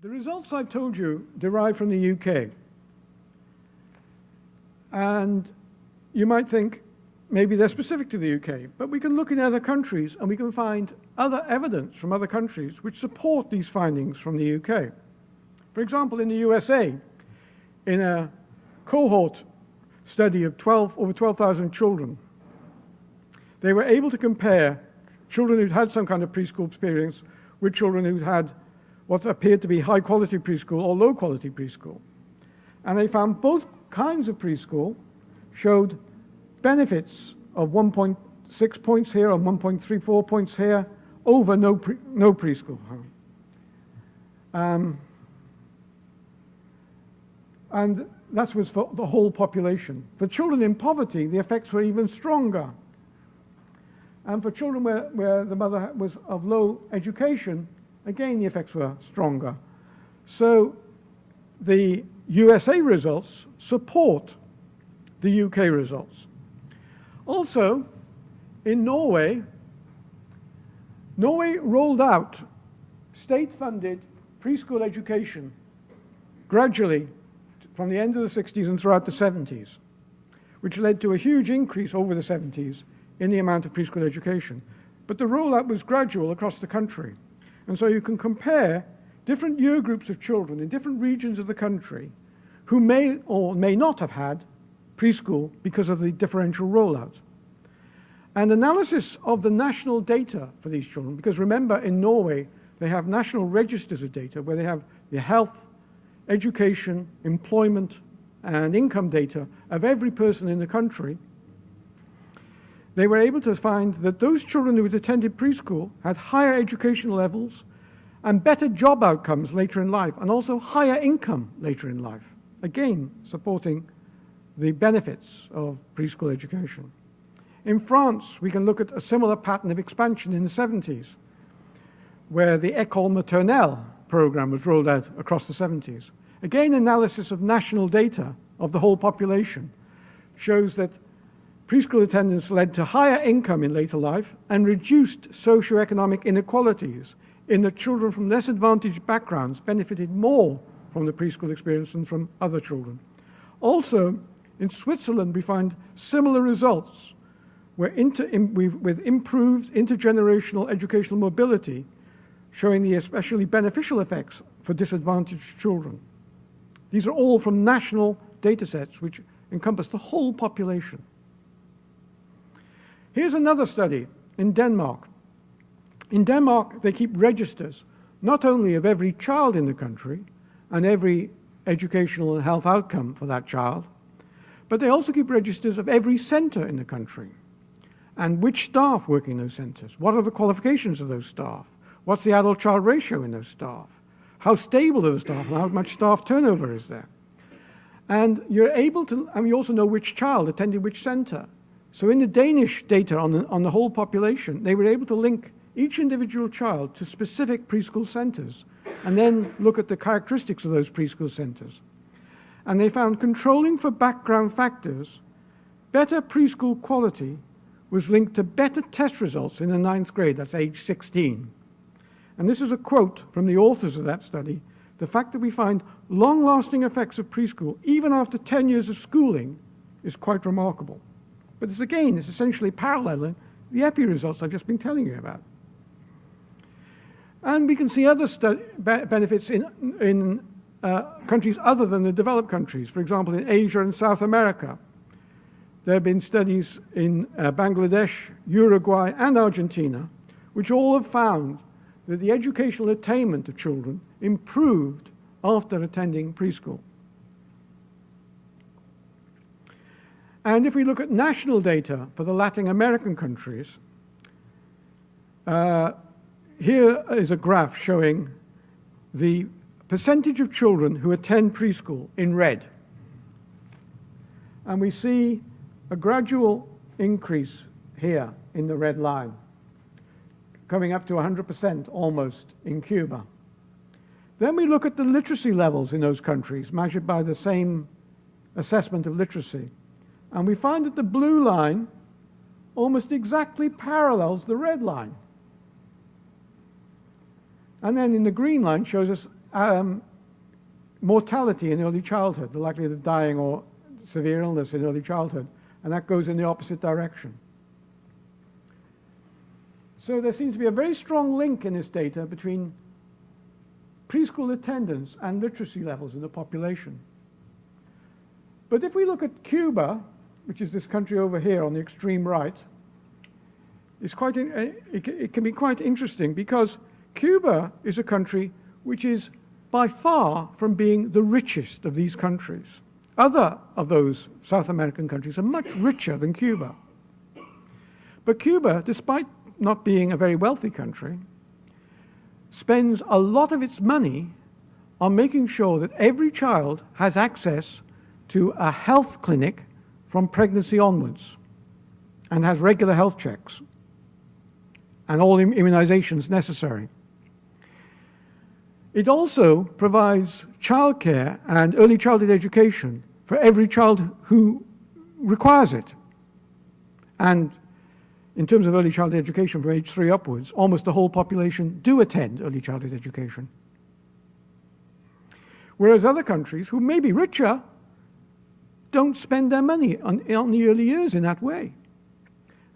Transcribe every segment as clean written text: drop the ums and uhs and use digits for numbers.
The results I've told you derive from the UK. And you might think maybe they're specific to the UK, but we can look in other countries and we can find other evidence from other countries which support these findings from the UK. For example, in the USA, in a cohort study of over 12,000 children, they were able to compare children who'd had some kind of preschool experience with children who'd had what appeared to be high-quality preschool or low-quality preschool. And they found both kinds of preschool showed benefits of 1.6 points here and 1.34 points here over no preschool. And that was for the whole population. For children in poverty, the effects were even stronger. And for children where the mother was of low education, again, the effects were stronger. So the USA results support the UK results. Also, in Norway rolled out state-funded preschool education gradually from the end of the 60s and throughout the 70s, which led to a huge increase over the 70s in the amount of preschool education. But the rollout was gradual across the country. And so you can compare different year groups of children in different regions of the country who may or may not have had preschool because of the differential rollout. And analysis of the national data for these children, because remember in Norway they have national registers of data where they have the health, education, employment, and income data of every person in the country. They were able to find that those children who had attended preschool had higher educational levels and better job outcomes later in life, and also higher income later in life, again supporting the benefits of preschool education. In France, we can look at a similar pattern of expansion in the 70s, where the École Maternelle program was rolled out across the 70s. Again, analysis of national data of the whole population shows that preschool attendance led to higher income in later life and reduced socioeconomic inequalities in that children from less advantaged backgrounds benefited more from the preschool experience than from other children. Also, in Switzerland, we find similar results with improved intergenerational educational mobility, showing the especially beneficial effects for disadvantaged children. These are all from national data sets which encompass the whole population. Here's another study in Denmark. In Denmark, they keep registers not only of every child in the country and every educational and health outcome for that child, but they also keep registers of every center in the country and which staff work in those centers. What are the qualifications of those staff? What's the adult-child ratio in those staff? How stable are the staff and how much staff turnover is there? And you're able to, and you also know which child attended which center. So in the Danish data on the whole population, they were able to link each individual child to specific preschool centers and then look at the characteristics of those preschool centers. And they found controlling for background factors, better preschool quality was linked to better test results in the 9th grade, that's age 16. And this is a quote from the authors of that study: the fact that we find long-lasting effects of preschool even after 10 years of schooling is quite remarkable. But it's essentially paralleling the EPI results I've just been telling you about. And we can see other benefits in countries other than the developed countries. For example, in Asia and South America, there have been studies in Bangladesh, Uruguay, and Argentina, which all have found that the educational attainment of children improved after attending preschool. And if we look at national data for the Latin American countries, here is a graph showing the percentage of children who attend preschool in red. And we see a gradual increase here in the red line, coming up to 100% almost in Cuba. Then we look at the literacy levels in those countries, measured by the same assessment of literacy. And we find that the blue line almost exactly parallels the red line. And then in the green line shows us mortality in early childhood, the likelihood of dying or severe illness in early childhood, and that goes in the opposite direction. So there seems to be a very strong link in this data between preschool attendance and literacy levels in the population. But if we look at Cuba, which is this country over here on the extreme right, it can be quite interesting because Cuba is a country which is by far from being the richest of these countries. Other of those South American countries are much richer than Cuba. But Cuba, despite not being a very wealthy country, spends a lot of its money on making sure that every child has access to a health clinic from pregnancy onwards and has regular health checks and all immunizations necessary. It also provides childcare and early childhood education for every child who requires it. And in terms of early childhood education from age 3 upwards, almost the whole population do attend early childhood education. Whereas other countries, who may be richer, don't spend their money on the early years in that way.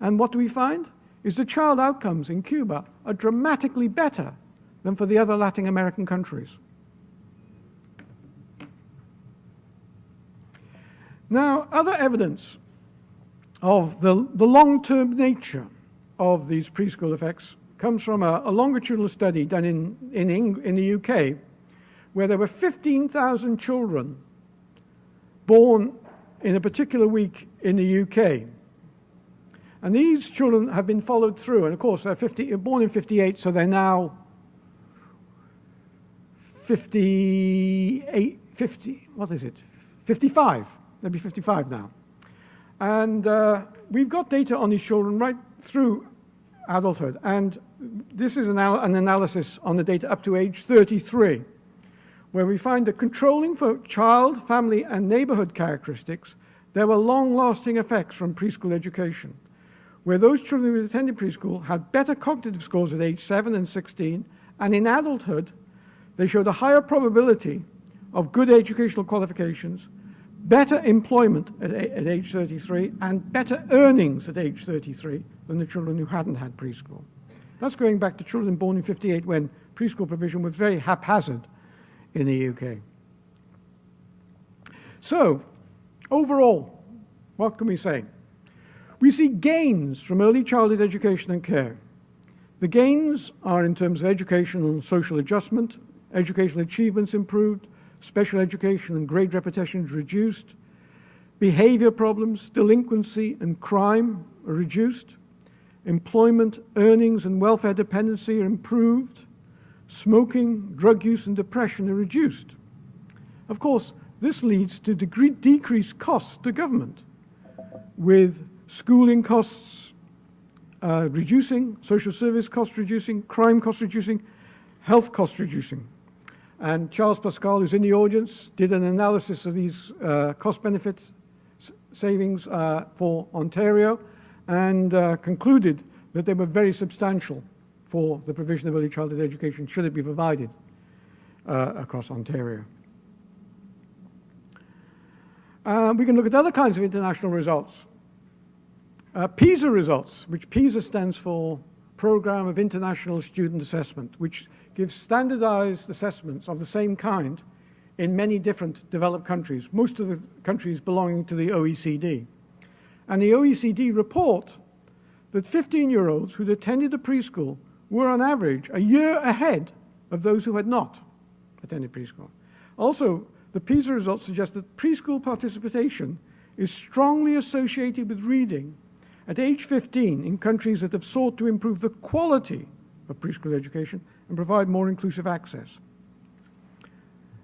And what do we find? Is the child outcomes in Cuba are dramatically better than for the other Latin American countries. Now, other evidence of the long-term nature of these preschool effects comes from a longitudinal study done in the UK, where there were 15,000 children born in a particular week in the UK. And these children have been followed through, and of course they're born in 58, so they're now 55. They'll be 55 now. And we've got data on these children right through adulthood. And this is an analysis on the data up to age 33, where we find that controlling for child, family, and neighborhood characteristics, there were long-lasting effects from preschool education, where those children who attended preschool had better cognitive scores at age 7 and 16, and in adulthood, they showed a higher probability of good educational qualifications, better employment at age 33, and better earnings at age 33 than the children who hadn't had preschool. That's going back to children born in 58 when preschool provision was very haphazard in the UK. So, overall, what can we say? We see gains from early childhood education and care. The gains are in terms of educational and social adjustment, educational achievements improved, special education and grade repetitions reduced, behavior problems, delinquency and crime are reduced, employment, earnings and welfare dependency are improved, smoking, drug use and depression are reduced. Of course, this leads to decreased costs to government, with schooling costs reducing, social service costs reducing, crime costs reducing, health costs reducing. And Charles Pascal, who's in the audience, did an analysis of these cost-benefit savings for Ontario and concluded that they were very substantial for the provision of early childhood education, should it be provided across Ontario. We can look at other kinds of international results. PISA results, which PISA stands for Program of International Student Assessment, which gives standardized assessments of the same kind in many different developed countries, most of the countries belonging to the OECD. And the OECD report that 15-year-olds who'd attended a preschool were on average a year ahead of those who had not attended preschool. Also, the PISA results suggest that preschool participation is strongly associated with reading at age 15 in countries that have sought to improve the quality of preschool education and provide more inclusive access.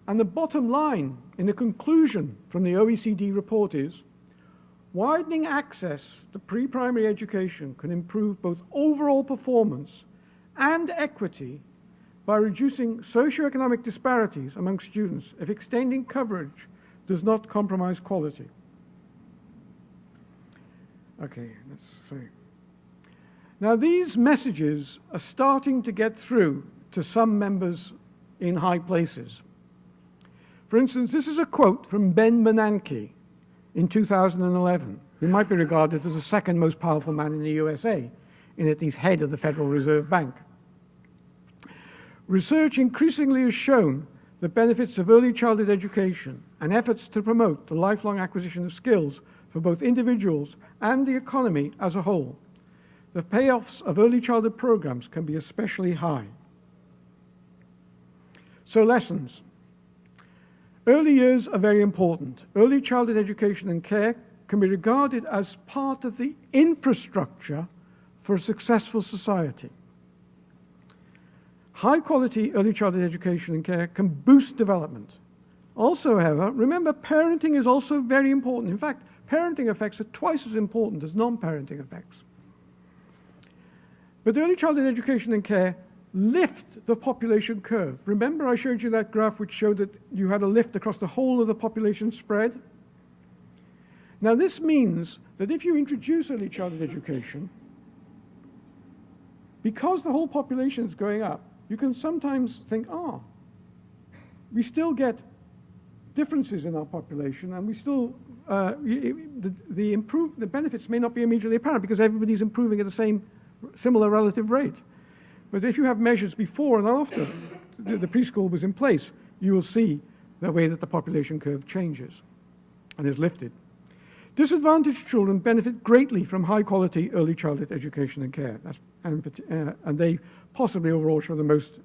And the bottom line in the conclusion from the OECD report is, widening access to pre-primary education can improve both overall performance and equity by reducing socioeconomic disparities among students if extending coverage does not compromise quality. Okay, let's see. Now, these messages are starting to get through to some members in high places. For instance, this is a quote from Ben Bernanke in 2011, who might be regarded as the second most powerful man in the USA, in that he's head of the Federal Reserve Bank. Research increasingly has shown the benefits of early childhood education and efforts to promote the lifelong acquisition of skills for both individuals and the economy as a whole. The payoffs of early childhood programs can be especially high. So, lessons. Early years are very important. Early childhood education and care can be regarded as part of the infrastructure for a successful society. High-quality early childhood education and care can boost development. Also, however, remember, parenting is also very important. In fact, parenting effects are twice as important as non-parenting effects. But early childhood education and care lift the population curve. Remember I showed you that graph which showed that you had a lift across the whole of the population spread? Now this means that if you introduce early childhood education, because the whole population is going up, you can sometimes think, we still get differences in our population, and we still, the benefits may not be immediately apparent because everybody's improving at the similar relative rate. But if you have measures before and after the preschool was in place, you will see the way that the population curve changes and is lifted. Disadvantaged children benefit greatly from high-quality early childhood education and care, and they possibly overall show the most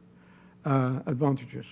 advantages.